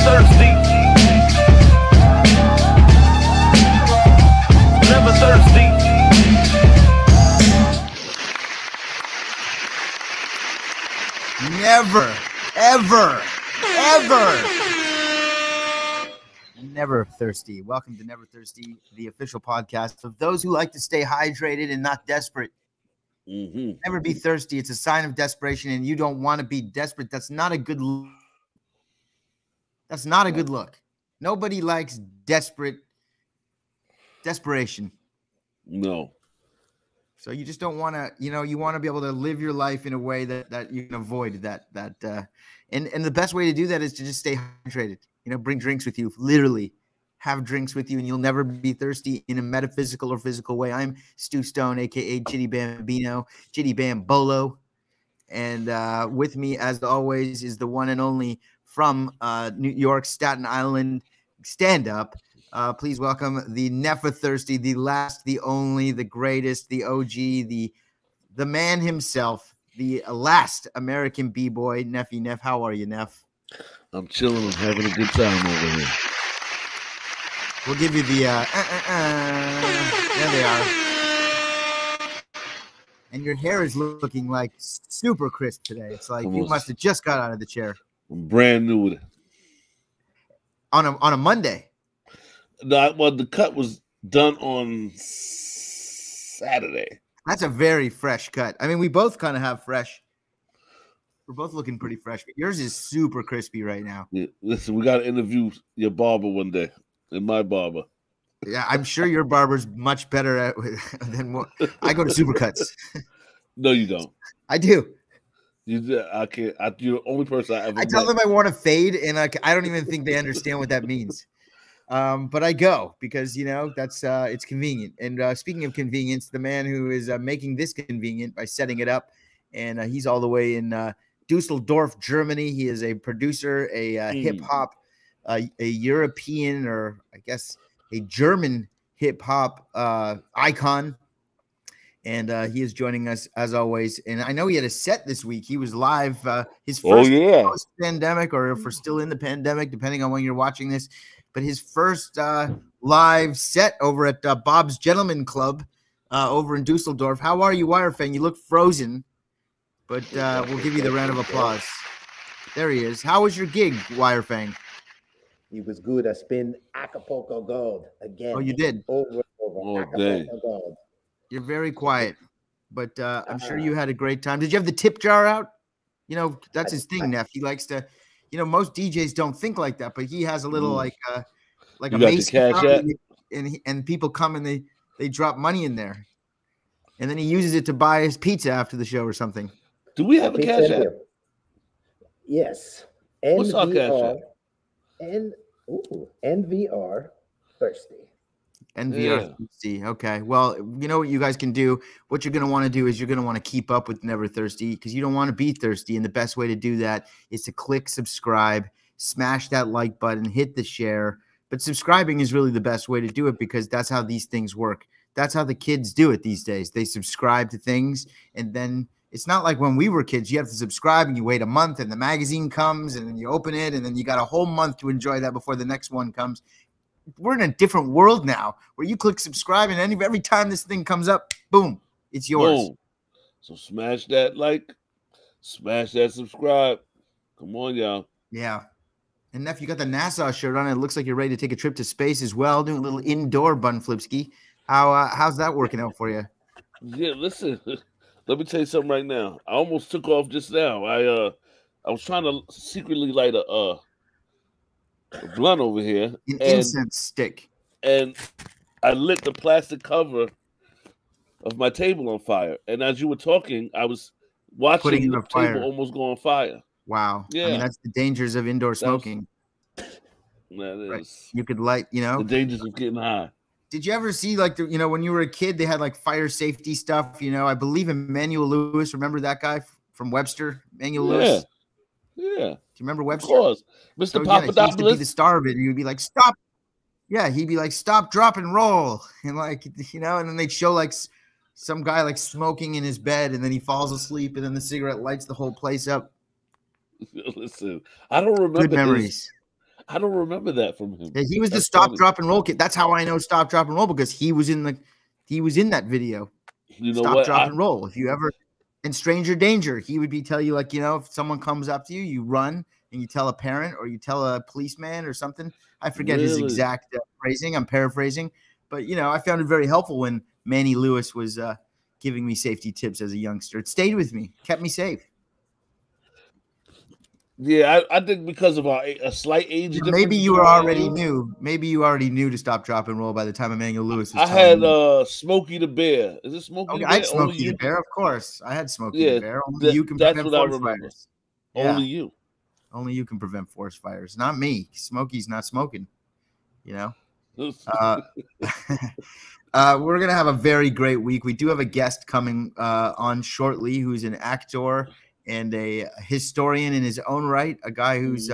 thirsty. Never thirsty. Never, ever, ever. Never Thirsty. Welcome to Never Thirsty, the official podcast of those who like to stay hydrated and not desperate. Never be thirsty. It's a sign of desperation, and you don't want to be desperate. That's not a good look. That's not a good look. Nobody likes desperation. No. So you just don't want to, you want to be able to live your life in a way that you can avoid that. And the best way to do that is to just stay hydrated. Bring drinks with you, literally have drinks with you, and you'll never be thirsty in a metaphysical or physical way. I'm Stu Stone, a.k.a. Chitty Bambino, Chitty Bambolo. And with me, as always, is the one and only from New York, Staten Island, stand-up. Please welcome the Never Thirsty, the last, the only, the greatest, the OG, the man himself, the last American B-boy, Neffy Neff. How are you, Neff? I'm chilling. I'm having a good time over here. We'll give you the there they are. And your hair is looking like super crisp today. It's like you must have just got out of the chair. I'm brand new with it. On a Monday. Well, the cut was done on Saturday. That's a very fresh cut. I mean, we both kind of have fresh. We're both looking pretty fresh, but yours is super crispy right now. Yeah, listen, we got to interview your barber one day, and my barber. Yeah, I'm sure your barber's much better than what I go to Supercuts. No, you don't. I do. I can't. You're the only person I ever. I tell them I want to fade, and I don't even think they understand what that means. But I go because that's it's convenient. And speaking of convenience, the man who is making this convenient by setting it up, and he's all the way in Dusseldorf, Germany. He is a producer, a hip hop, a European, or I guess a German hip hop icon. And he is joining us as always. And I know he had a set this week. He was live, his first post-pandemic, or if we're still in the pandemic, depending on when you're watching this. But his first live set over at Bob's Gentleman Club over in Dusseldorf. How are you, WireFang? You look frozen. But we'll give you the round of applause. There he is. How was your gig, WireFang? It was good. I spent Acapulco Gold again. Oh, you did? Over Acapulco Gold. You're very quiet, but I'm sure you had a great time. Did you have the tip jar out? That's his thing, Neff. He likes to, most DJs don't think like that, but he has a little like a mason, and people come and they drop money in there, and then he uses it to buy his pizza after the show or something. Do we have a CashApp? Yes. What's our CashApp? NVRThirsty. NVRThirsty. Okay. Well, you know what you guys can do? What you're going to want to do is you're going to want to keep up with Never Thirsty because you don't want to be thirsty. And the best way to do that is to click subscribe, smash that like button, hit the share. But subscribing is really the best way to do it because that's how these things work. That's how the kids do it these days. They subscribe to things, and then it's not like when we were kids. You have to subscribe and you wait a month and the magazine comes and then you open it and then you got a whole month to enjoy that before the next one comes. We're in a different world now where you click subscribe and every time this thing comes up, boom, it's yours. Boom. So smash that like, smash that subscribe. Come on, y'all. Yeah. And Neff, you got the NASA shirt on. It looks like you're ready to take a trip to space as well, doing a little indoor bun flip ski. How's that working out for you? Yeah, listen. Let me tell you something right now. I almost took off just now. I was trying to secretly light a blunt over here. An incense stick. And I lit the plastic cover of my table on fire. And as you were talking, I was watching the table almost go on fire. Wow. Yeah. I mean, that's the dangers of indoor smoking. That is. Right. You could light, the dangers of getting high. Did you ever see when you were a kid, they had like fire safety stuff, I believe Emmanuel Lewis, remember that guy from Webster, Emmanuel Lewis? Yeah. Do you remember Webster? Of course. Mr. Papadopoulos. He used to be the star of it. And he would be like, stop. Yeah. He'd be like, stop, drop and roll. And and then they'd show like some guy like smoking in his bed and then he falls asleep and then the cigarette lights the whole place up. Listen, I don't remember. Good memories. I don't remember that from him. Yeah, he was the That's Stop, funny. Drop, and Roll kid. That's how I know Stop, Drop, and Roll, because he was in that video. You know Stop, what? Drop, and Roll. If you ever in Stranger Danger, he would tell you, like, if someone comes up to you, you run and you tell a parent or you tell a policeman or something. I forget his exact phrasing. I'm paraphrasing, but I found it very helpful when Manny Lewis was giving me safety tips as a youngster. It stayed with me, kept me safe. Yeah, I think because of a slight age difference. Maybe you already knew. Maybe you already knew to Stop, Drop, and Roll by the time Emmanuel Lewis was I had Smokey the Bear. Is it Smokey the Bear? I had Smokey the Bear, of course. I had Smokey the Bear. Only you can prevent forest fires. Yeah. Only you. Only you can prevent forest fires. Not me. Smokey's not smoking. We're going to have a very great week. We do have a guest coming on shortly who's an actor and a historian in his own right, a guy who's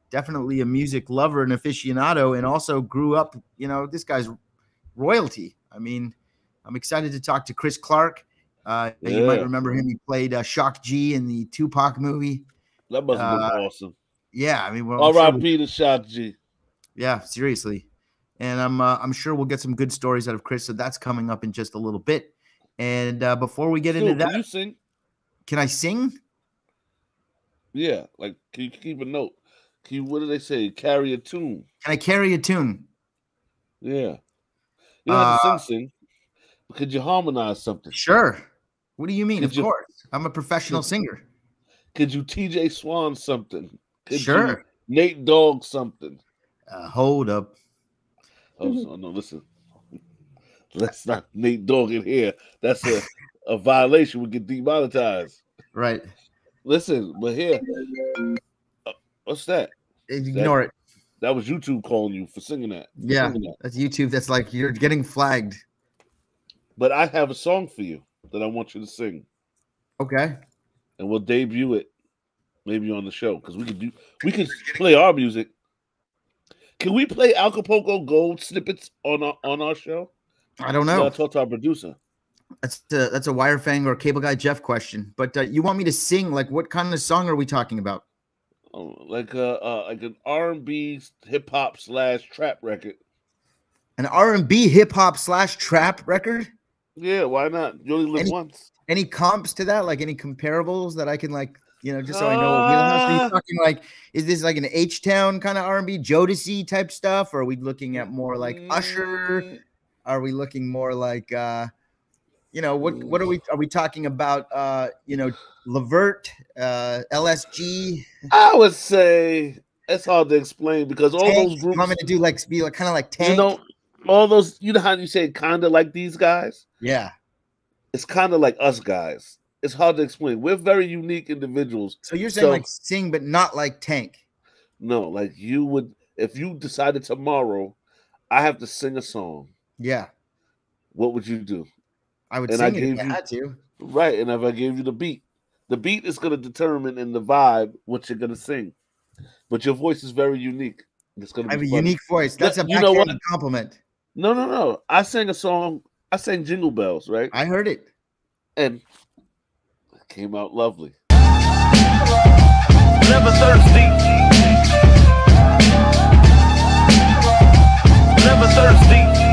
definitely a music lover and aficionado, and also grew up, this guy's royalty. I mean, I'm excited to talk to Chris Clark. You might remember him. He played Shock G in the Tupac movie. That must have been awesome. Yeah, I mean, R.I.P. to Shock G. Yeah, seriously. And I'm sure we'll get some good stories out of Chris. So that's coming up in just a little bit. And before we get into that, can you sing? Can I sing? Yeah, like, can you keep a note? Can you, what do they say? Carry a tune. Can I carry a tune? Yeah. You don't have to sing. Could you harmonize something? Sure. What do you mean? Of course. I'm a professional singer. Could you TJ Swan something? Sure. Nate Dogg something? Hold up. Oh, no, listen. Let's not Nate Dogg in here. That's a violation. We get demonetized. Right. Listen, but here, what's that? Ignore it. That was YouTube calling you for singing that. That's YouTube. That's like you're getting flagged. But I have a song for you that I want you to sing. Okay. And we'll debut it maybe on the show because we can play our music. Can we play Acapulco Gold snippets on our show? I don't know. I'll talk to our producer. That's a WireFang or Cable Guy Jeff question. But you want me to sing? Like, what kind of song are we talking about? Oh, like an R&B hip hop / trap record. An R&B hip hop / trap record? Yeah, why not? You only live once. Any comps to that? Like any comparables that I can just so I know what wheelhouse are you talking? Like, is this like an H-Town kind of R&B, Jodeci type stuff? Or are we looking at more like Usher? Are we looking more like what are we talking about? Levert, LSG. I would say it's hard to explain because all those groups. You want me to do be kind of like Tank? All those. You know how you say kind of like these guys? Yeah, it's kind of like us guys. It's hard to explain. We're very unique individuals. So you're saying like sing, but not like Tank? No, like you would if you decided tomorrow, I have to sing a song. Yeah. What would you do? I would sing it if I had to. Right, and if I gave you the beat is going to determine in the vibe what you're going to sing. But your voice is very unique. It's going to be I have a unique voice. That's a backhanded compliment. No. I sang a song. I sang Jingle Bells, right? I heard it. And it came out lovely. Never thirsty. Never thirsty.